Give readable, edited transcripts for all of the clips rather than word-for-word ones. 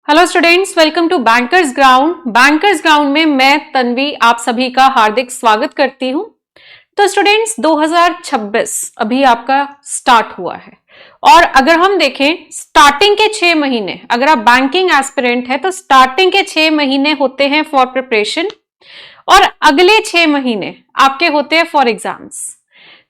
Hello students, welcome to bankers ground. Bankers ground में मैं तन्वी आप सभी का हार्दिक स्वागत करती हूं। तो स्टूडेंट्स 2026 अभी आपका स्टार्ट हुआ है और अगर हम देखें स्टार्टिंग के 6 महीने, अगर आप बैंकिंग एस्पिरेंट है तो स्टार्टिंग के 6 महीने होते हैं फॉर प्रिपरेशन और अगले 6 महीने आपके होते हैं फॉर एग्जाम्स।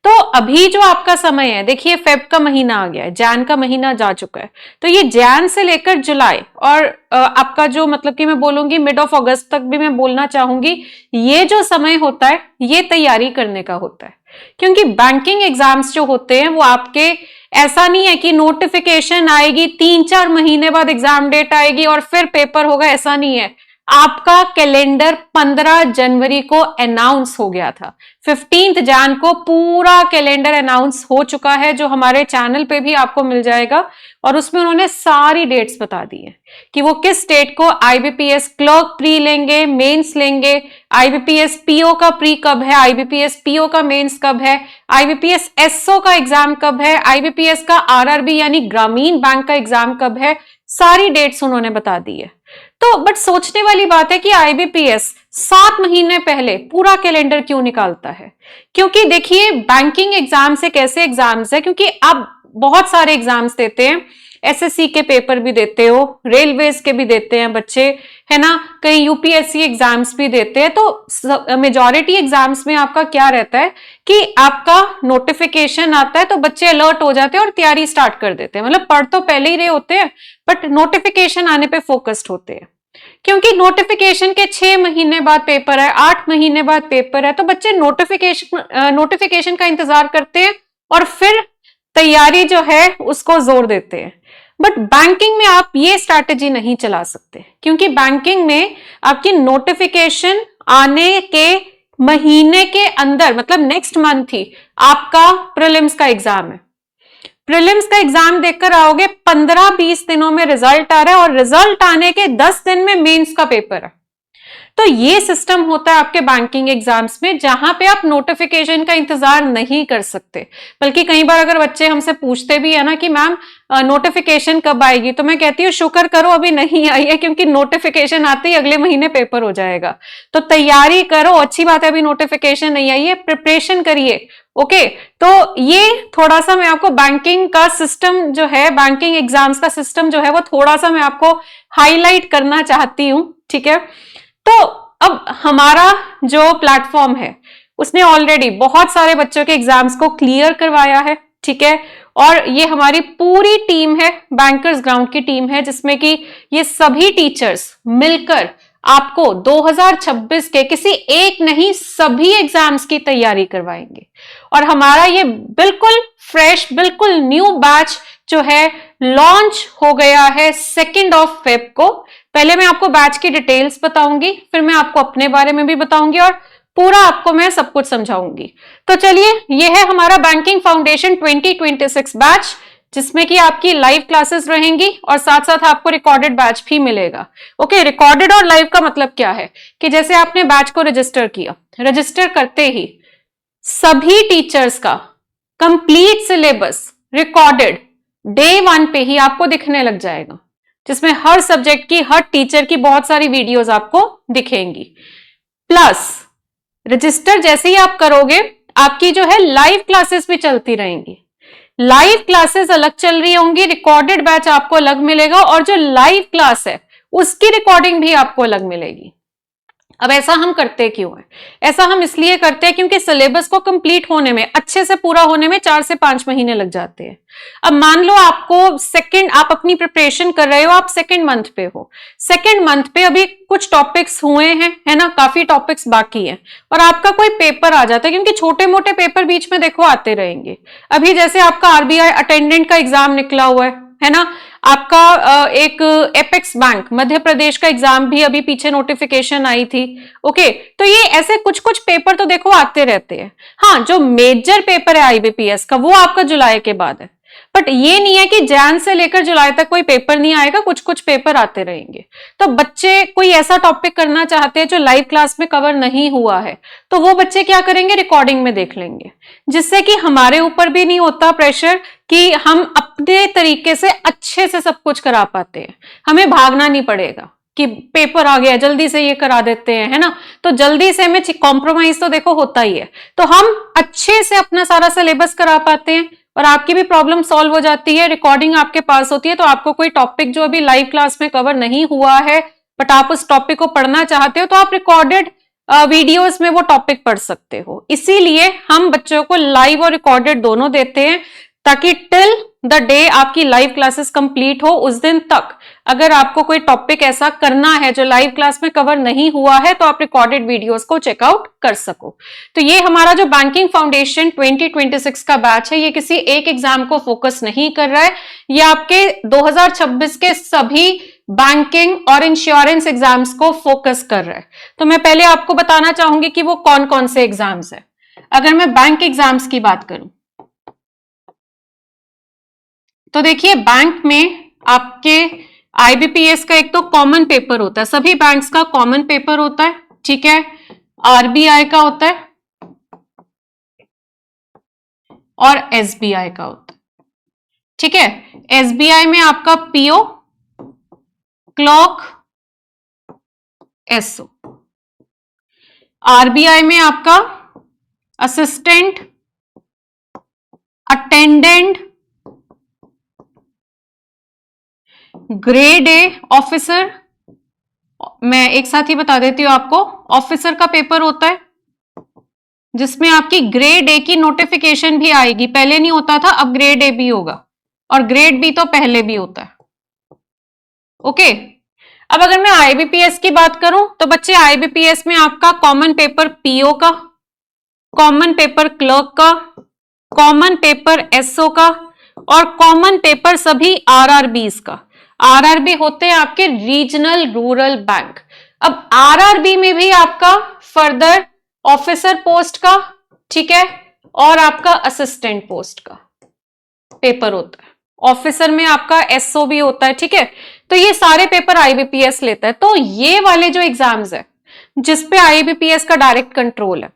तो अभी जो आपका समय है, देखिए फेब का महीना आ गया है, जैन का महीना जा चुका है, तो ये जैन से लेकर जुलाई और आपका जो मतलब कि मैं बोलूंगी मिड ऑफ अगस्त तक भी मैं बोलना चाहूंगी, ये जो समय होता है ये तैयारी करने का होता है। क्योंकि बैंकिंग एग्जाम्स जो होते हैं वो आपके ऐसा नहीं है कि नोटिफिकेशन आएगी 3-4 महीने बाद एग्जाम डेट आएगी और फिर पेपर होगा, ऐसा नहीं है। आपका कैलेंडर 15 जनवरी को अनाउंस हो गया था, 15 जैन को पूरा कैलेंडर अनाउंस हो चुका है, जो हमारे चैनल पे भी आपको मिल जाएगा और उसमें उन्होंने सारी डेट्स बता दी है कि वो किस डेट को आईबीपीएस क्लर्क प्री लेंगे, मेंस लेंगे, आईबीपीएस पीओ का प्री कब है, आईबीपीएस पीओ का मेंस कब है, आईबीपीएस एसओ का एग्जाम कब है, आईबीपीएस का आरआरबी यानी ग्रामीण बैंक का एग्जाम कब है, सारी डेट्स उन्होंने बता दी है। तो बट सोचने वाली बात है कि आईबीपीएस 7 महीने पहले पूरा कैलेंडर क्यों निकालता है? क्योंकि देखिए बैंकिंग एग्जाम्स एक ऐसे एग्जाम्स है, क्योंकि आप बहुत सारे एग्जाम्स देते हैं, एसएससी के पेपर भी देते हो, रेलवेज के भी देते हैं बच्चे, है ना, कहीं यूपीएससी एग्जाम्स भी देते हैं। तो मेजॉरिटी एग्जाम्स में आपका क्या रहता है कि आपका नोटिफिकेशन आता है तो बच्चे अलर्ट हो जाते हैं और तैयारी स्टार्ट कर देते हैं, मतलब पढ़ तो पहले ही रहे होते हैं बट नोटिफिकेशन आने पे फोकस्ड होते हैं। क्योंकि नोटिफिकेशन के 6 महीने बाद पेपर है, 8 महीने बाद पेपर है, तो बच्चे नोटिफिकेशन का इंतजार करते हैं और फिर तैयारी जो है उसको जोर देते हैं। बट बैंकिंग में आप ये स्ट्रैटेजी नहीं चला सकते, क्योंकि बैंकिंग में आपकी नोटिफिकेशन आने के महीने के अंदर, मतलब नेक्स्ट मंथ ही आपका प्रीलिम्स का एग्जाम है। प्रीलिम्स का एग्जाम देकर आओगे, 15-20 दिनों में रिजल्ट आ रहा है और रिजल्ट आने के 10 दिन में मेंस का पेपर है। तो ये सिस्टम होता है आपके बैंकिंग एग्जाम्स में, जहां पे आप नोटिफिकेशन का इंतजार नहीं कर सकते। बल्कि कई बार अगर बच्चे हमसे पूछते भी है ना कि मैम नोटिफिकेशन कब आएगी, तो मैं कहती हूँ शुक्र करो अभी नहीं आई है, क्योंकि नोटिफिकेशन आते ही अगले महीने पेपर हो जाएगा। तो तैयारी करो, अच्छी बात है अभी नोटिफिकेशन नहीं आई है, प्रिपरेशन करिए। ओके, तो ये थोड़ा सा मैं आपको बैंकिंग का सिस्टम जो है, बैंकिंग एग्जाम्स का सिस्टम जो है वो थोड़ा सा मैं आपको हाईलाइट करना चाहती हूँ, ठीक है। तो अब हमारा जो प्लेटफॉर्म है उसने ऑलरेडी बहुत सारे बच्चों के एग्जाम्स को क्लियर करवाया है, ठीक है, और ये हमारी पूरी टीम है, बैंकर्स ग्राउंड की टीम है, जिसमें कि ये सभी टीचर्स मिलकर आपको 2026 के किसी एक नहीं सभी एग्जाम्स की तैयारी करवाएंगे। और हमारा ये बिल्कुल फ्रेश, बिल्कुल न्यू बैच जो है लॉन्च हो गया है 2 फेब को। पहले मैं आपको बैच की डिटेल्स बताऊंगी, फिर मैं आपको अपने बारे में भी बताऊंगी और पूरा आपको मैं सब कुछ समझाऊंगी। तो चलिए, ये है हमारा बैंकिंग फाउंडेशन 2026 बैच, जिसमें कि आपकी लाइव क्लासेस रहेंगी और साथ साथ आपको रिकॉर्डेड बैच भी मिलेगा। ओके, रिकॉर्डेड और लाइव का मतलब क्या है कि जैसे आपने बैच को रजिस्टर किया, रजिस्टर करते ही सभी टीचर्स का कंप्लीट सिलेबस रिकॉर्डेड डे 1 पे ही आपको दिखने लग जाएगा, जिसमें हर सब्जेक्ट की, हर टीचर की बहुत सारी वीडियोस आपको दिखेंगी। प्लस रजिस्टर जैसे ही आप करोगे, आपकी जो है लाइव क्लासेस भी चलती रहेंगी। लाइव क्लासेस अलग चल रही होंगी, रिकॉर्डेड बैच आपको अलग मिलेगा और जो लाइव क्लास है उसकी रिकॉर्डिंग भी आपको अलग मिलेगी। अब ऐसा हम करते क्यों है? ऐसा हम इसलिए करते हैं क्योंकि सिलेबस को कंप्लीट होने में, अच्छे से पूरा होने में 4 से 5 महीने लग जाते हैं। अब मान लो आप अपनी प्रिपरेशन कर रहे हो, आप 2nd मंथ पे हो, 2nd मंथ पे अभी कुछ टॉपिक्स हुए हैं, है ना, काफी टॉपिक्स बाकी हैं और आपका कोई पेपर आ जाता है, क्योंकि छोटे मोटे पेपर बीच में देखो आते रहेंगे। अभी जैसे आपका आरबीआई अटेंडेंट का एग्जाम निकला हुआ है ना, आपका एक एपेक्स बैंक मध्य प्रदेश का एग्जाम भी अभी पीछे नोटिफिकेशन आई थी। ओके, तो ये ऐसे कुछ कुछ पेपर तो देखो आते रहते हैं। हाँ, जो मेजर पेपर है आईबीपीएस का वो आपका जुलाई के बाद है, बट ये नहीं है कि जैन से लेकर जुलाई तक कोई पेपर नहीं आएगा, कुछ कुछ पेपर आते रहेंगे। तो बच्चे कोई ऐसा टॉपिक करना चाहते हैं जो लाइव क्लास में कवर नहीं हुआ है, तो वो बच्चे क्या करेंगे, रिकॉर्डिंग में देख लेंगे, जिससे कि हमारे ऊपर भी नहीं होता प्रेशर कि हम अपने तरीके से अच्छे से सब कुछ करा पाते हैं। हमें भागना नहीं पड़ेगा कि पेपर आ गया जल्दी से ये करा देते हैं, है ना। तो जल्दी से में कॉम्प्रोमाइज तो देखो होता ही है। तो हम अच्छे से अपना सारा सिलेबस करा पाते हैं और आपकी भी प्रॉब्लम सॉल्व हो जाती है, रिकॉर्डिंग आपके पास होती है। तो आपको कोई टॉपिक जो अभी लाइव क्लास में कवर नहीं हुआ है बट आप उस टॉपिक को पढ़ना चाहते हो, तो आप रिकॉर्डेड वीडियोस में वो टॉपिक पढ़ सकते हो। इसीलिए हम बच्चों को लाइव और रिकॉर्डेड दोनों देते हैं, ताकि टिल द डे आपकी लाइव क्लासेस कंप्लीट हो, उस दिन तक अगर आपको कोई टॉपिक ऐसा करना है जो लाइव क्लास में कवर नहीं हुआ है, तो आप रिकॉर्डेड वीडियोस को चेकआउट कर सको। तो ये हमारा जो बैंकिंग फाउंडेशन 2026 का बैच है, ये किसी एक एग्जाम को फोकस नहीं कर रहा है, ये आपके 2026 के सभी बैंकिंग और इंश्योरेंस एग्जाम्स को फोकस कर रहा है। तो मैं पहले आपको बताना चाहूंगी कि वो कौन कौन से एग्जाम्स है। अगर मैं बैंक एग्जाम्स की बात करूं तो देखिए, बैंक में आपके आईबीपीएस का एक तो कॉमन पेपर होता है, सभी बैंक्स का कॉमन पेपर होता है, ठीक है। आरबीआई का होता है और एसबीआई का होता है, ठीक है। एसबीआई में आपका पीओ, क्लर्क, एसओ। आरबीआई में आपका assistant, attendant, grade A officer. मैं एक साथ ही बता देती हूं आपको, ऑफिसर का पेपर होता है जिसमें आपकी ग्रेड ए की नोटिफिकेशन भी आएगी। पहले नहीं होता था, अब ग्रेड ए भी होगा, और ग्रेड बी तो पहले भी होता है, ओके। अब अगर मैं आईबीपीएस की बात करूं तो बच्चे, आईबीपीएस में आपका कॉमन पेपर पीओ का, कॉमन पेपर क्लर्क का, कॉमन पेपर एसओ का और कॉमन पेपर सभी आरआरबीज का। आरआरबी होते हैं आपके रीजनल रूरल बैंक। अब आरआरबी में भी आपका फर्दर ऑफिसर पोस्ट का, ठीक है, और आपका असिस्टेंट पोस्ट का पेपर होता है। ऑफिसर में आपका एसओ भी होता है, ठीक है। तो ये सारे पेपर आईबीपीएस लेता है। तो ये वाले जो एग्जाम्स है जिसपे आईबीपीएस का डायरेक्ट कंट्रोल है,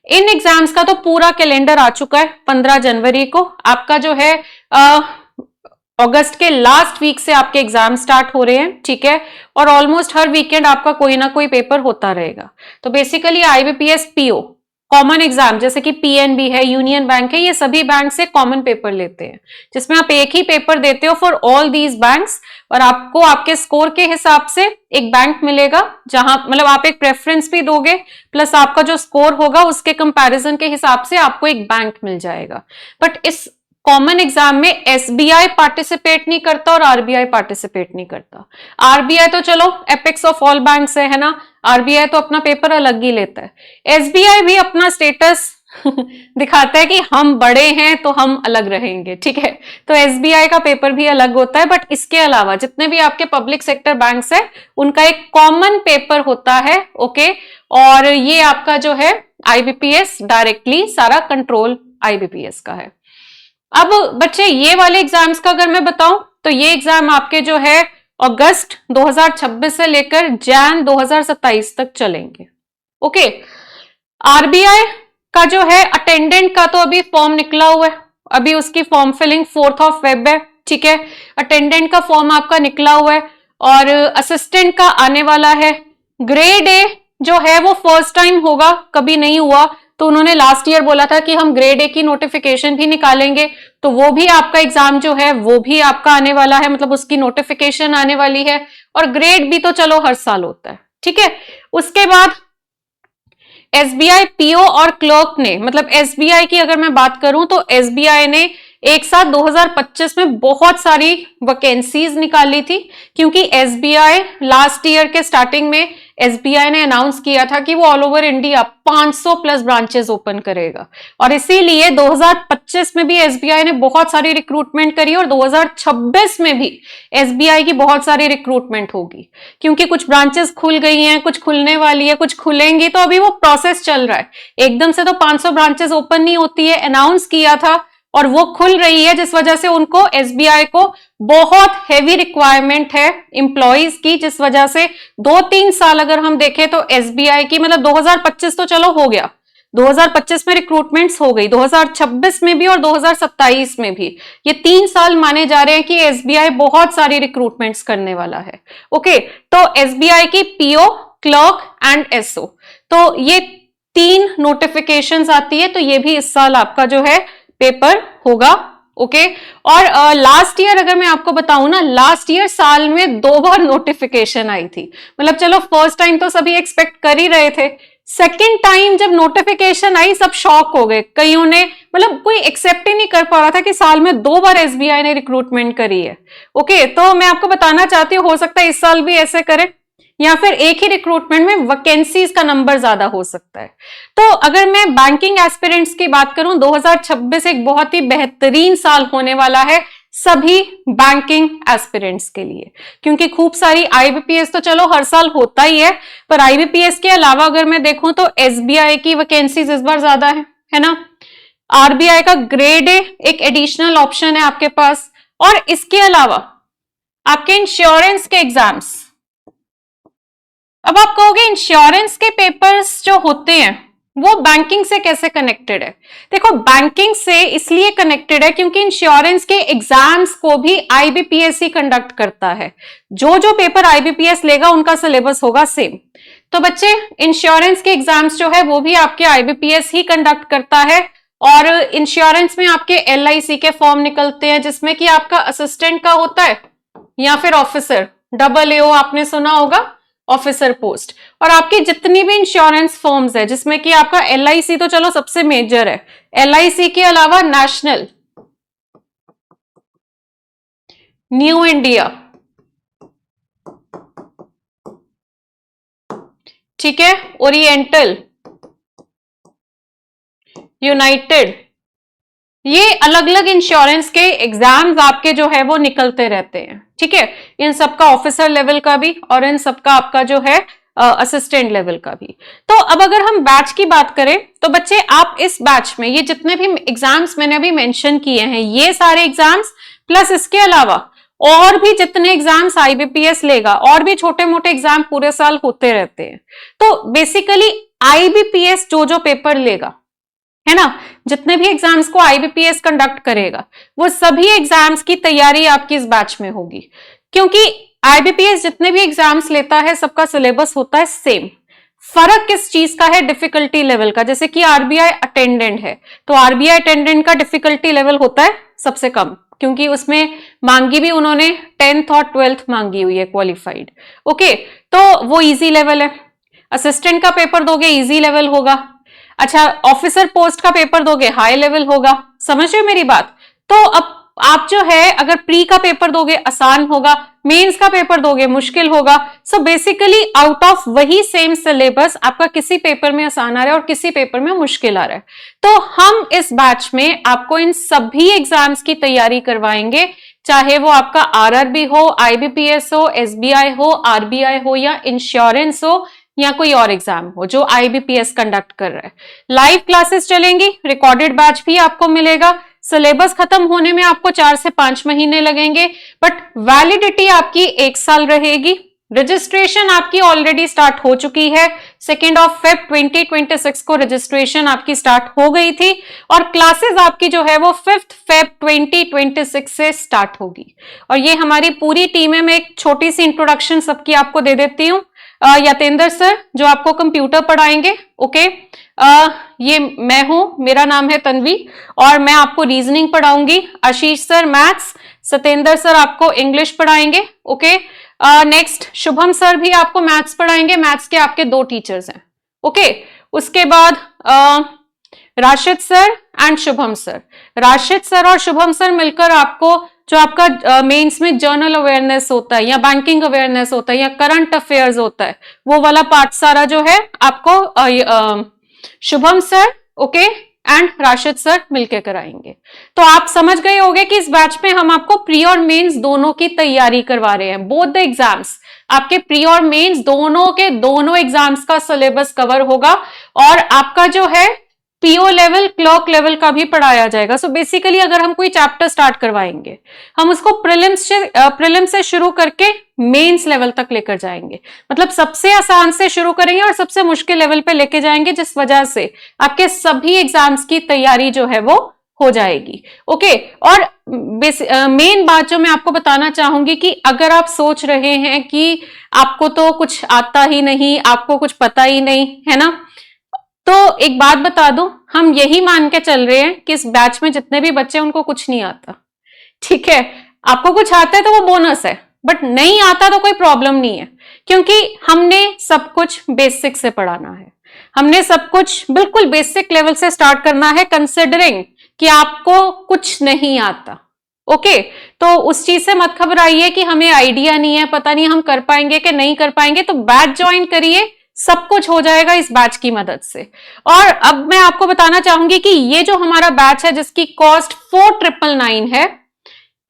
इन एग्जाम्स का तो पूरा कैलेंडर आ चुका है। 15 जनवरी को आपका जो है अगस्त के लास्ट वीक से आपके एग्जाम स्टार्ट हो रहे हैं, ठीक है। और ऑलमोस्ट हर वीकेंड आपका कोई ना कोई पेपर होता रहेगा। तो basically IBPS PO common exam, जैसे कि पीएनबी है, यूनियन बैंक है, ये सभी बैंक से कॉमन पेपर लेते हैं, जिसमें आप एक ही पेपर देते हो फॉर ऑल दीज बैंक्स। और आपको आपके स्कोर के हिसाब से एक बैंक मिलेगा, जहां मतलब आप एक प्रेफरेंस भी दोगे, प्लस आपका जो स्कोर होगा उसके कंपैरिजन के हिसाब से आपको एक बैंक मिल जाएगा। बट इस कॉमन एग्जाम में एसबीआई पार्टिसिपेट नहीं करता और आरबीआई पार्टिसिपेट नहीं करता। आरबीआई तो चलो एपेक्स ऑफ ऑल बैंक्स है ना, आरबीआई तो अपना पेपर अलग ही लेता है। एसबीआई भी अपना स्टेटस दिखाता है कि हम बड़े हैं तो हम अलग रहेंगे, ठीक है। तो एसबीआई का पेपर भी अलग होता है। बट इसके अलावा जितने भी आपके पब्लिक सेक्टर बैंक्स है, उनका एक कॉमन पेपर होता है, ओके। और ये आपका जो है आईबीपीएस डायरेक्टली सारा कंट्रोल आईबीपीएस का है। अब बच्चे, ये वाले एग्जाम्स का अगर मैं बताऊं तो ये एग्जाम आपके जो है अगस्त 2026 से लेकर जैन 2027 तक चलेंगे, ओके। आरबीआई का जो है अटेंडेंट का तो अभी फॉर्म निकला हुआ है, अभी उसकी फॉर्म फिलिंग 4 फेब है, ठीक है। अटेंडेंट का फॉर्म आपका निकला हुआ है और असिस्टेंट का आने वाला है। ग्रेड ए जो है वो फर्स्ट टाइम होगा, कभी नहीं हुआ, तो उन्होंने लास्ट ईयर बोला था कि हम ग्रेड ए की नोटिफिकेशन भी निकालेंगे, तो वो भी आपका एग्जाम जो है वो भी आपका आने वाला है, मतलब उसकी नोटिफिकेशन आने वाली है। और ग्रेड बी तो चलो हर साल होता है, ठीक है। उसके बाद एसबीआई पीओ और क्लर्क ने, मतलब एसबीआई की अगर मैं बात करूं तो एसबीआई ने एक साथ 2025 में बहुत सारी वैकेंसीज निकाली थी, क्योंकि एसबीआई लास्ट ईयर के स्टार्टिंग में एसबीआई ने अनाउंस किया था कि वो all over India 500 plus branches open करेगा। और इसीलिए 2025 में भी एसबीआई ने बहुत सारी रिक्रूटमेंट करी और 2026 में भी एसबीआई की बहुत सारी रिक्रूटमेंट होगी, क्योंकि कुछ ब्रांचेस खुल गई हैं, कुछ खुलने वाली है, कुछ खुलेंगी, तो अभी वो प्रोसेस चल रहा है। एकदम से तो 500 ब्रांचेस ओपन नहीं होती है। अनाउंस किया था और वो खुल रही है, जिस वजह से उनको एसबीआई को बहुत हेवी रिक्वायरमेंट है एम्प्लॉइज की, जिस वजह से 2-3 साल अगर हम देखें तो एसबीआई की, मतलब 2025 तो चलो हो गया, 2025 में रिक्रूटमेंट्स हो गई, 2026 में भी और 2027 में भी, ये 3 साल माने जा रहे हैं कि एसबीआई बहुत सारी रिक्रूटमेंट्स करने वाला है। ओके, तो एसबीआई की पीओ, क्लर्क एंड एसओ, तो ये 3 नोटिफिकेशंस आती है, तो ये भी इस साल आपका जो है पेपर होगा। ओके, और लास्ट ईयर अगर मैं आपको बताऊं ना, लास्ट ईयर साल में 2 बार नोटिफिकेशन आई थी, मतलब चलो फर्स्ट टाइम तो सभी एक्सपेक्ट कर ही रहे थे, सेकेंड टाइम जब नोटिफिकेशन आई सब शॉक हो गए, कईयों ने, मतलब कोई एक्सेप्ट ही नहीं कर पा रहा था कि साल में 2 बार एसबीआई ने रिक्रूटमेंट करी है। ओके, तो मैं आपको बताना चाहती हूँ, हो सकता है इस साल भी ऐसे करें, या फिर एक ही रिक्रूटमेंट में वैकेंसीज का नंबर ज्यादा हो सकता है। तो अगर मैं बैंकिंग एस्पिरेंट्स की बात करूं, 2026 एक बहुत ही बेहतरीन साल होने वाला है सभी बैंकिंग एस्पिरेंट्स के लिए, क्योंकि खूब सारी आईबीपीएस तो चलो हर साल होता ही है, पर आईबीपीएस के अलावा अगर मैं देखूं तो एसबीआई की वैकेंसीज इस बार ज्यादा है ना, आरबीआई का ग्रेड ए एक एडिशनल ऑप्शन है आपके पास, और इसके अलावा आपके इंश्योरेंस के एग्जाम्स। अब आप कहोगे इंश्योरेंस के पेपर्स जो होते हैं वो बैंकिंग से कैसे कनेक्टेड है? देखो, बैंकिंग से इसलिए कनेक्टेड है क्योंकि इंश्योरेंस के एग्जाम्स को भी आईबीपीएस ही कंडक्ट करता है, जो जो पेपर आईबीपीएस लेगा उनका सिलेबस होगा सेम। तो बच्चे, इंश्योरेंस के एग्जाम्स जो है वो भी आपके आईबीपीएस ही कंडक्ट करता है, और इंश्योरेंस में आपके एलआईसी के फॉर्म निकलते हैं, जिसमें कि आपका असिस्टेंट का होता है या फिर ऑफिसर, डबल एओ आपने सुना होगा, ऑफिसर पोस्ट। और आपकी जितनी भी इंश्योरेंस फर्म्स है, जिसमें कि आपका एलआईसी तो चलो सबसे मेजर है, एलआईसी के अलावा नेशनल, न्यू इंडिया, ठीक है, ओरिएंटल, यूनाइटेड, ये अलग अलग इंश्योरेंस के एग्जाम्स आपके जो है वो निकलते रहते हैं, ठीक है, इन सबका ऑफिसर लेवल का भी और इन सबका आपका जो है असिस्टेंट लेवल का भी। तो अब अगर हम बैच की बात करें तो बच्चे, आप इस बैच में ये जितने भी एग्जाम्स मैंने अभी मेंशन किए हैं, ये सारे एग्जाम्स प्लस इसके अलावा और भी जितने एग्जाम्स आईबीपीएस लेगा, और भी छोटे मोटे एग्जाम पूरे साल होते रहते हैं। तो बेसिकली आईबीपीएस जो जो पेपर लेगा, है ना, जितने भी एग्जाम्स को आईबीपीएस कंडक्ट करेगा, वो सभी एग्जाम्स की तैयारी आपकी इस बैच में होगी, क्योंकि आईबीपीएस जितने भी एग्जाम्स लेता है सबका सिलेबस होता है सेम। फर्क किस चीज का है? डिफिकल्टी लेवल का। जैसे कि आरबीआई अटेंडेंट है, तो आरबीआई अटेंडेंट का डिफिकल्टी लेवल होता है सबसे कम, क्योंकि उसमें मांगी भी उन्होंने 10th और 12th मांगी हुई है क्वालिफाइड। ओके, तो वो इजी लेवल है। असिस्टेंट का पेपर दोगे, इजी लेवल होगा। अच्छा, ऑफिसर पोस्ट का पेपर दोगे, हाई लेवल होगा। समझ रहे हो मेरी बात? तो अब आप जो है अगर प्री का पेपर दोगे आसान होगा, मेंस का पेपर दोगे मुश्किल होगा। सो बेसिकली आउट ऑफ वही सेम सिलेबस आपका किसी पेपर में आसान आ रहा है और किसी पेपर में मुश्किल आ रहा है। तो हम इस बैच में आपको इन सभी एग्जाम्स की तैयारी करवाएंगे, चाहे वो आपका आरआरबी हो, आईबीपीएस हो, एसबीआई हो, आरबीआई हो, या इंश्योरेंस हो, या कोई और एग्जाम हो जो आईबीपीएस कंडक्ट कर रहा है। लाइव क्लासेस चलेंगी, रिकॉर्डेड बैच भी आपको मिलेगा। सिलेबस खत्म होने में आपको 4 से 5 महीने लगेंगे, बट वैलिडिटी आपकी 1 साल रहेगी। रजिस्ट्रेशन आपकी ऑलरेडी स्टार्ट हो चुकी है, 2 Feb 2026 को रजिस्ट्रेशन आपकी स्टार्ट हो गई थी, और क्लासेस आपकी जो है वो 5 Feb 2026 से स्टार्ट होगी। और ये हमारी पूरी टीम है। मैं एक छोटी सी इंट्रोडक्शन सबकी आपको दे देती हूँ। यतेंद्र सर जो आपको कंप्यूटर पढ़ाएंगे, ओके, ये मैं हूं, मेरा नाम है तन्वी, और मैं आपको रीजनिंग पढ़ाऊंगी। आशीष सर मैथ्स, सतेंद्र सर आपको इंग्लिश पढ़ाएंगे, ओके। नेक्स्ट शुभम सर भी आपको मैथ्स पढ़ाएंगे, मैथ्स के आपके 2 टीचर्स हैं, ओके। उसके बाद Rashid sir and Shubham sir, Rashid sir और शुभम सर मिलकर आपको जो आपका मेंस में जर्नल अवेयरनेस होता है, या बैंकिंग अवेयरनेस होता है, या करंट अफेयर्स होता है, वो वाला पार्ट सारा जो है आपको Shubham sir, okay, and Rashid sir मिलकर कराएंगे। तो आप समझ गए होंगे कि इस बैच में हम आपको प्री और मेंस दोनों की तैयारी करवा रहे हैं। बोथ द एग्जाम्स, आपके प्री और मेंस दोनों के दोनों एग्जाम्स का सिलेबस कवर होगा, और आपका जो है पीओ लेवल, क्लर्क लेवल का भी पढ़ाया जाएगा। सो बेसिकली अगर हम कोई चैप्टर स्टार्ट करवाएंगे, हम उसको प्रीलिम्स से शुरू करके मेंस लेवल तक लेकर जाएंगे। मतलब सबसे आसान से शुरू करेंगे और सबसे मुश्किल लेवल पे लेके जाएंगे, जिस वजह से आपके सभी एग्जाम्स की तैयारी जो है वो हो जाएगी। ओके, और मेन बात जो मैं आपको बताना चाहूंगी कि अगर आप सोच रहे हैं कि आपको तो कुछ आता ही नहीं, आपको कुछ पता ही नहीं है ना, तो एक बात बता दूं, हम यही मान के चल रहे हैं कि इस बैच में जितने भी बच्चे उनको कुछ नहीं आता। ठीक है, आपको कुछ आता है तो वो बोनस है, बट नहीं आता तो कोई प्रॉब्लम नहीं है, क्योंकि हमने सब कुछ बेसिक से पढ़ाना है। हमने सब कुछ बिल्कुल बेसिक लेवल से स्टार्ट करना है, कंसिडरिंग कि आपको कुछ नहीं आता। ओके, तो उस चीज से मत घबराइए कि हमें आइडिया नहीं है, पता नहीं हम कर पाएंगे कि नहीं कर पाएंगे। तो बैच ज्वाइन करिए, सब कुछ हो जाएगा इस बैच की मदद से। और अब मैं आपको बताना चाहूंगी कि ये जो हमारा बैच है, जिसकी कॉस्ट 4999 है,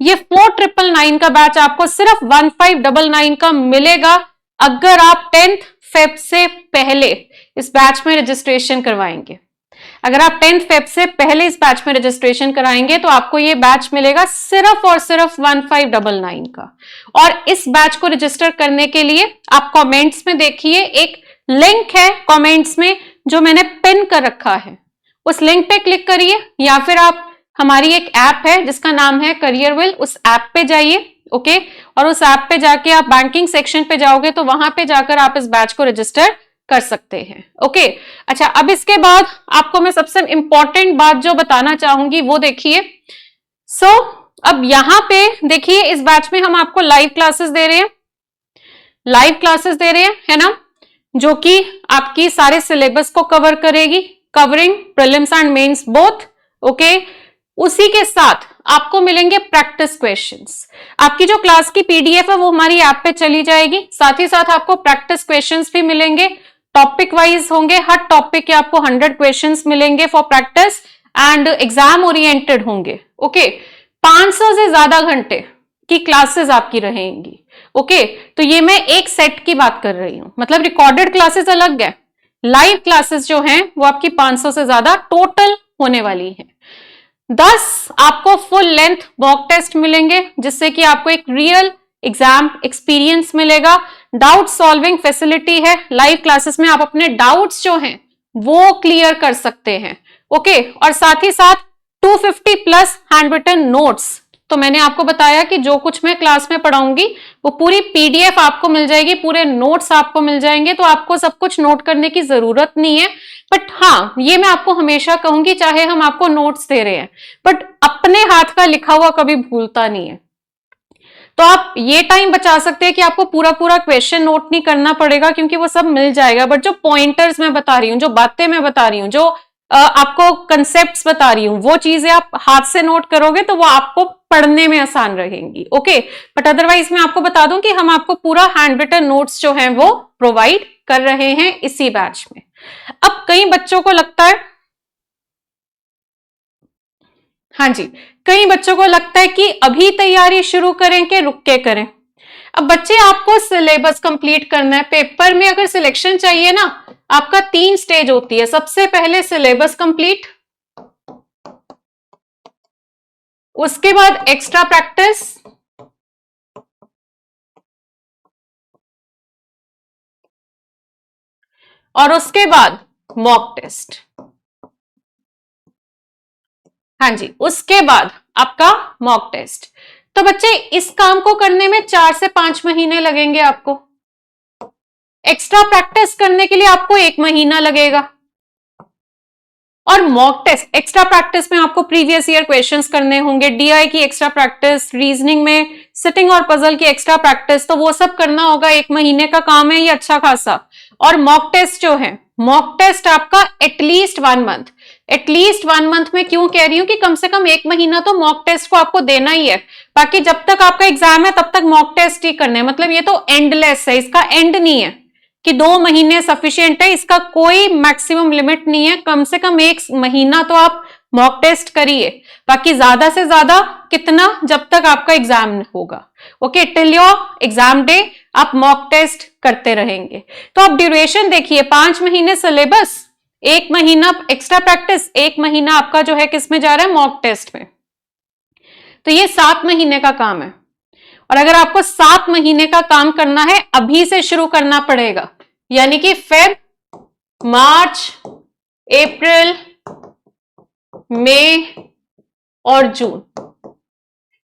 ये 4999 का बैच आपको सिर्फ 1599 का मिलेगा अगर आप 10th फेब से पहले इस बैच में रजिस्ट्रेशन करवाएंगे। अगर आप 10th फेब से पहले इस बैच में रजिस्ट्रेशन कराएंगे तो आपको ये बैच मिलेगा सिर्फ और सिर्फ 1599 का। और इस बैच को रजिस्टर करने के लिए आप कमेंट्स में देखिए, एक लिंक है कमेंट्स में जो मैंने पिन कर रखा है, उस लिंक पे क्लिक करिए, या फिर आप हमारी एक ऐप है जिसका नाम है करियर विल, उस ऐप पे जाइए। ओके, और उस ऐप पे जाके आप बैंकिंग सेक्शन पे जाओगे तो वहां पे जाकर आप इस बैच को रजिस्टर कर सकते हैं। ओके, अच्छा, अब इसके बाद आपको मैं सबसे इंपॉर्टेंट बात जो बताना चाहूंगी वो देखिए। अब यहां पे देखिए, इस बैच में हम आपको लाइव क्लासेस दे रहे हैं, है ना, जो कि आपकी सारे सिलेबस को कवर करेगी, covering prelims and mains both. Okay, उसी के साथ आपको मिलेंगे प्रैक्टिस क्वेश्चंस। आपकी जो क्लास की पीडीएफ है वो हमारी ऐप पे चली जाएगी, साथ ही साथ आपको प्रैक्टिस क्वेश्चंस भी मिलेंगे, टॉपिक वाइज होंगे, हर टॉपिक के आपको 100 क्वेश्चंस मिलेंगे for practice and exam oriented होंगे। ओके, 500 से ज्यादा घंटे की क्लासेस आपकी रहेंगी। ओके, तो ये मैं एक सेट की बात कर रही हूं, मतलब रिकॉर्डेड क्लासेस अलग है, लाइव क्लासेस जो हैं वो आपकी 500 से ज्यादा टोटल होने वाली है। 10 आपको फुल लेंथ मॉक टेस्ट मिलेंगे, जिससे कि आपको एक रियल एग्जाम एक्सपीरियंस मिलेगा। डाउट सॉल्विंग फैसिलिटी है, लाइव क्लासेस में आप अपने डाउट्स जो हैं वो क्लियर कर सकते हैं। ओके, और साथ ही साथ 250 प्लस हैंड रिटन नोट्स। तो मैंने आपको बताया कि जो कुछ मैं क्लास में पढ़ाऊंगी वो पूरी पीडीएफ आपको मिल जाएगी, पूरे नोट्स आपको मिल जाएंगे, तो आपको सब कुछ नोट करने की जरूरत नहीं है। बट हाँ, ये मैं आपको हमेशा कहूंगी, चाहे हम आपको नोट्स दे रहे हैं, बट अपने हाथ का लिखा हुआ कभी भूलता नहीं है। तो आप ये टाइम बचा सकते हैं कि आपको पूरा पूरा क्वेश्चन नोट नहीं करना पड़ेगा, क्योंकि वो सब मिल जाएगा। बट जो पॉइंटर्स मैं बता रही हूँ, जो बातें मैं बता रही हूँ, जो आपको कंसेप्ट्स बता रही हूँ, वो चीजें आप हाथ से नोट करोगे तो वो आपको पढ़ने में आसान रहेंगी। ओके, बट अदरवाइज मैं आपको बता दूं कि हम आपको पूरा हैंड रिटन नोट्स जो हैं वो प्रोवाइड कर रहे हैं इसी बैच में। अब कई बच्चों को लगता है, हाँ जी, कई बच्चों को लगता है कि अभी तैयारी शुरू करें कि रुक के करें। अब बच्चे, आपको सिलेबस कंप्लीट करना है। पेपर में अगर सिलेक्शन चाहिए ना, आपका 3 स्टेज होती है। सबसे पहले सिलेबस कंप्लीट, उसके बाद एक्स्ट्रा प्रैक्टिस, और उसके बाद मॉक टेस्ट। हाँ जी, उसके बाद आपका मॉक टेस्ट। तो बच्चे, इस काम को करने में 4 से 5 महीने लगेंगे आपको। एक्स्ट्रा प्रैक्टिस करने के लिए आपको 1 महीना लगेगा, और मॉक टेस्ट, एक्स्ट्रा प्रैक्टिस में आपको प्रीवियस ईयर क्वेश्चंस करने होंगे, डीआई की एक्स्ट्रा प्रैक्टिस, रीजनिंग में सिटिंग और पजल की एक्स्ट्रा प्रैक्टिस, तो वो सब करना होगा। 1 महीने का काम है ये, अच्छा खासा। और मॉक टेस्ट जो है, मॉक टेस्ट आपका एटलीस्ट 1 मंथ। एटलीस्ट 1 मंथ में क्यों कह रही हूं कि कम से कम 1 महीना तो मॉक टेस्ट को आपको देना ही है। बाकी जब तक आपका एग्जाम है तब तक मॉक टेस्ट ही करने हैं। मतलब ये तो एंडलेस है, इसका एंड नहीं है कि 2 महीने सफिशिएंट है, इसका कोई मैक्सिमम लिमिट नहीं है। कम से कम 1 महीना तो आप मॉक टेस्ट करिए, बाकी ज्यादा से ज्यादा कितना, जब तक आपका एग्जाम होगा। Okay, till your exam day आप मॉक टेस्ट करते रहेंगे। तो आप ड्यूरेशन देखिए, 5 महीने सिलेबस, 1 महीना एक्स्ट्रा प्रैक्टिस, 1 महीना आपका जो है किस में जा रहा है, मॉक टेस्ट में। तो ये 7 महीने का काम है। और अगर आपको 7 महीने का काम करना है, अभी से शुरू करना पड़ेगा, यानी कि फेब, मार्च, अप्रैल, मई और जून,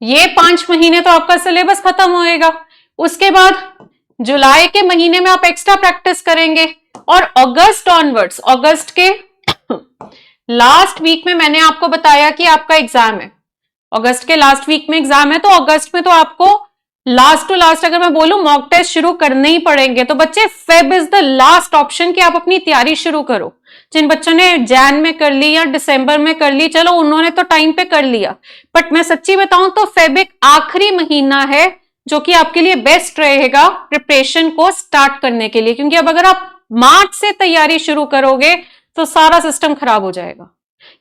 ये 5 महीने तो आपका सिलेबस खत्म होएगा। उसके बाद जुलाई के महीने में आप एक्स्ट्रा प्रैक्टिस करेंगे और अगस्त ऑनवर्ड्स, अगस्त के लास्ट वीक में मैंने आपको बताया कि आपका एग्जाम है, अगस्त के लास्ट वीक में एग्जाम है, तो अगस्त में तो आपको लास्ट टू लास्ट अगर मैं बोलूं मॉक टेस्ट शुरू करने ही पड़ेंगे। तो बच्चे Feb is the last option कि आप अपनी तैयारी शुरू करो। जिन बच्चों ने जैन में कर ली या दिसंबर में कर ली, चलो उन्होंने तो टाइम पे कर लिया, बट मैं सच्ची बताऊं तो फेब एक आखिरी महीना है जो कि आपके लिए बेस्ट रहेगा प्रिपरेशन को स्टार्ट करने के लिए, क्योंकि अब अगर आप मार्च से तैयारी शुरू करोगे तो सारा सिस्टम खराब हो जाएगा,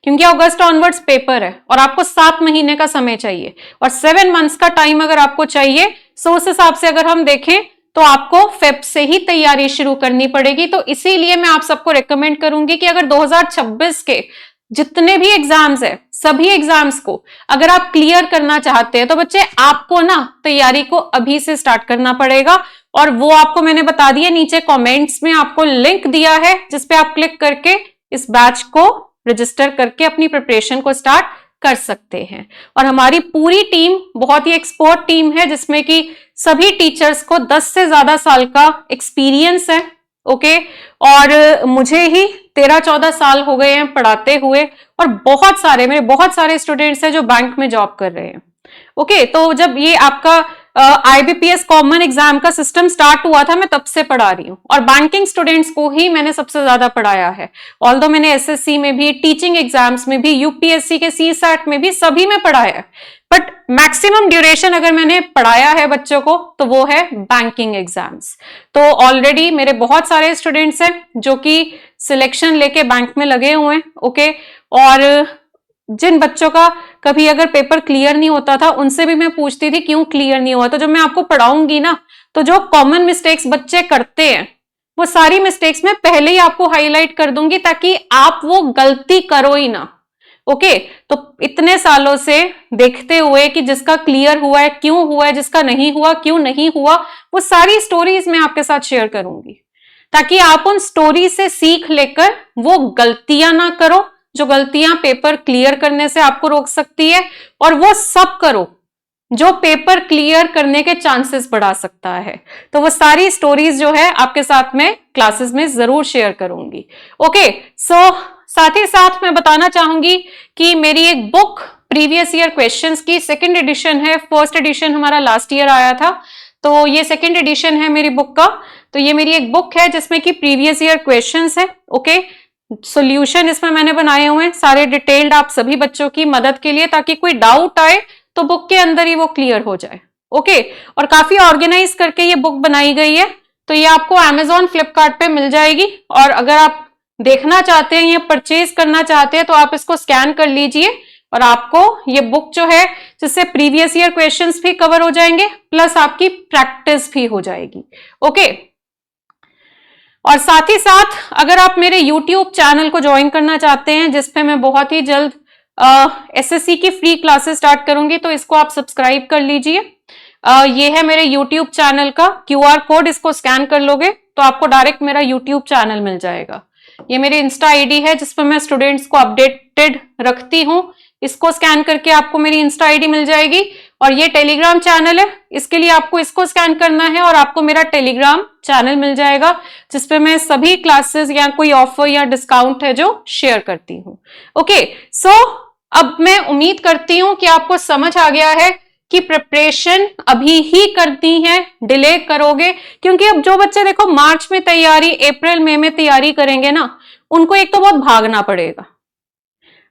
क्योंकि अगस्त ऑनवर्ड्स पेपर है और आपको 7 महीने का समय चाहिए और 7 मंथ्स का टाइम अगर आपको चाहिए, सो उस हिसाब से अगर हम देखें तो आपको फेब से ही तैयारी शुरू करनी पड़ेगी। तो इसीलिए मैं आप सबको रेकमेंड करूंगी कि अगर 2026 के जितने भी एग्जाम्स है, सभी एग्जाम्स को अगर आप क्लियर करना चाहते हैं तो बच्चे आपको ना तैयारी को अभी से स्टार्ट करना पड़ेगा। और वो आपको मैंने बता दिया, नीचे कमेंट्स में आपको लिंक दिया है जिसपे आप क्लिक करके इस बैच को रजिस्टर करके अपनी प्रिपरेशन को स्टार्ट कर सकते हैं। और हमारी पूरी टीम बहुत ही एक्सपर्ट टीम है जिसमें कि सभी टीचर्स को 10 से ज्यादा साल का एक्सपीरियंस है। ओके, और मुझे ही 13-14 साल हो गए हैं पढ़ाते हुए और मेरे बहुत सारे स्टूडेंट्स हैं जो बैंक में जॉब कर रहे हैं। ओके, तो जब ये आपका IBPS कॉमन एग्जाम का सिस्टम स्टार्ट हुआ था, मैं तब से पढ़ा रही हूँ और बैंकिंग स्टूडेंट्स को ही मैंने सबसे ज्यादा पढ़ाया है। ऑल्दो मैंने SSC में भी, टीचिंग एग्जाम्स में भी, UPSC के CSAT में भी, सभी में पढ़ाया है, बट मैक्सिमम ड्यूरेशन अगर मैंने पढ़ाया है बच्चों को तो वो है बैंकिंग एग्जाम्स। तो ऑलरेडी मेरे बहुत सारे स्टूडेंट्स हैं जो कि सिलेक्शन लेके बैंक में लगे हुए हैं। ओके, और जिन बच्चों का कभी अगर पेपर क्लियर नहीं होता था उनसे भी मैं पूछती थी क्यों क्लियर नहीं हुआ। तो जब मैं आपको पढ़ाऊंगी ना, तो जो कॉमन मिस्टेक्स बच्चे करते हैं वो सारी मिस्टेक्स मैं पहले ही आपको हाईलाइट कर दूंगी ताकि आप वो गलती करो ही ना। ओके, तो इतने सालों से देखते हुए कि जिसका क्लियर हुआ है क्यों हुआ है, जिसका नहीं हुआ क्यों नहीं हुआ, वो सारी स्टोरीज मैं आपके साथ शेयर करूंगी ताकि आप उन स्टोरी से सीख लेकर वो गलतियां ना करो जो गलतियां पेपर क्लियर करने से आपको रोक सकती है, और वो सब करो जो पेपर क्लियर करने के चांसेस बढ़ा सकता है। तो वो सारी स्टोरीज जो है आपके साथ में क्लासेस में जरूर शेयर करूंगी। ओके, सो साथ ही साथ मैं बताना चाहूंगी कि मेरी एक बुक प्रीवियस ईयर क्वेश्चंस की 2nd एडिशन है। 1st एडिशन हमारा लास्ट ईयर आया था, तो ये 2nd एडिशन है मेरी बुक का। तो ये मेरी एक बुक है जिसमें कि प्रीवियस ईयर क्वेश्चंस है। ओके, सॉल्यूशन इसमें मैंने बनाए हुए हैं सारे डिटेल्ड आप सभी बच्चों की मदद के लिए, ताकि कोई डाउट आए तो बुक के अंदर ही वो क्लियर हो जाए। ओके, और काफी ऑर्गेनाइज करके ये बुक बनाई गई है। तो ये आपको Amazon, फ्लिपकार्ट पे मिल जाएगी, और अगर आप देखना चाहते हैं या परचेज करना चाहते हैं तो आप इसको स्कैन कर लीजिए और आपको ये बुक जो है जिससे प्रीवियस ईयर क्वेश्चंस भी कवर हो जाएंगे प्लस आपकी प्रैक्टिस भी हो जाएगी। ओके, और साथ ही साथ अगर आप मेरे YouTube चैनल को ज्वाइन करना चाहते हैं जिसपे मैं बहुत ही जल्द SSC की फ्री क्लासेस स्टार्ट करूंगी, तो इसको आप सब्सक्राइब कर लीजिए। ये है मेरे YouTube चैनल का QR कोड, इसको स्कैन कर लोगे तो आपको डायरेक्ट मेरा YouTube चैनल मिल जाएगा। ये मेरी इंस्टा ID है जिसपे मैं स्टूडेंट्स को अपडेटेड रखती हूँ, इसको स्कैन करके आपको मेरी इंस्टा ID मिल जाएगी। और ये टेलीग्राम चैनल है, इसके लिए आपको इसको स्कैन करना है और आपको मेरा टेलीग्राम चैनल मिल जाएगा जिसपे मैं सभी क्लासेस या कोई ऑफर या डिस्काउंट है जो शेयर करती हूँ। ओके, सो अब मैं उम्मीद करती हूँ कि आपको समझ आ गया है कि प्रिपरेशन अभी ही करनी है, डिले करोगे क्योंकि अब जो बच्चे देखो मार्च में तैयारी, अप्रैल मई में तैयारी करेंगे ना, उनको एक तो बहुत भागना पड़ेगा,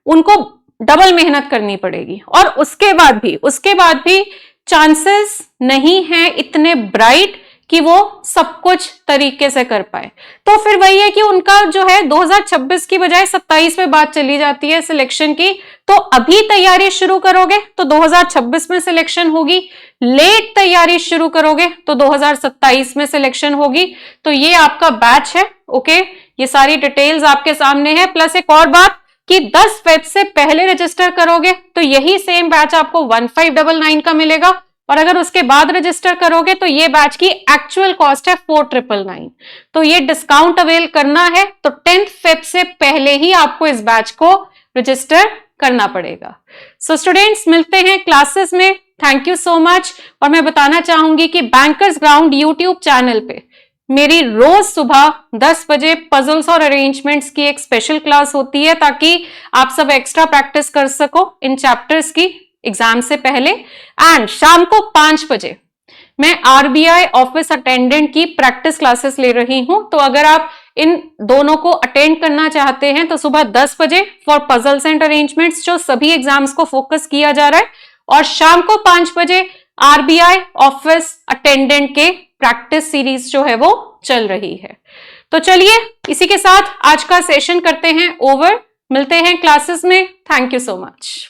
उनको डबल मेहनत करनी पड़ेगी, और उसके बाद भी चांसेस नहीं है इतने ब्राइट कि वो सब कुछ तरीके से कर पाए। तो फिर वही है कि उनका जो है 2026 की बजाय 27 में बात चली जाती है सिलेक्शन की। तो अभी तैयारी शुरू करोगे तो 2026 में सिलेक्शन होगी, लेट तैयारी शुरू करोगे तो 2027 में सिलेक्शन होगी। तो ये आपका बैच है। ओके, ये सारी डिटेल्स आपके सामने है। प्लस एक और बात कि 10 फेब से पहले रजिस्टर करोगे तो यही सेम बैच आपको 1599 का मिलेगा, और अगर उसके बाद रजिस्टर करोगे तो ये बैच की एक्चुअल कॉस्ट है 4999। तो ये डिस्काउंट अवेल करना है तो 10 फेब से पहले ही आपको इस बैच को रजिस्टर करना पड़ेगा। सो स्टूडेंट्स, मिलते हैं क्लासेस में। Thank you so much. और मैं बताना चाहूंगी कि बैंकर्स ग्राउंड यूट्यूब चैनल पे मेरी रोज सुबह 10 बजे पजल्स और अरेंजमेंट्स की एक स्पेशल क्लास होती है, ताकि आप सब एक्स्ट्रा प्रैक्टिस कर सको इन चैप्टर्स की एग्जाम से पहले। एंड शाम को 5 बजे मैं आरबीआई ऑफिस अटेंडेंट की प्रैक्टिस क्लासेस ले रही हूं। तो अगर आप इन दोनों को अटेंड करना चाहते हैं तो सुबह 10 बजे फॉर पजल्स एंड अरेंजमेंट्स, जो सभी एग्जाम्स को फोकस किया जा रहा है, और शाम को 5 बजे आरबीआई ऑफिस अटेंडेंट के प्रैक्टिस सीरीज जो है वो चल रही है। तो चलिए इसी के साथ आज का सेशन करते हैं ओवर। मिलते हैं क्लासेस में। Thank you so much.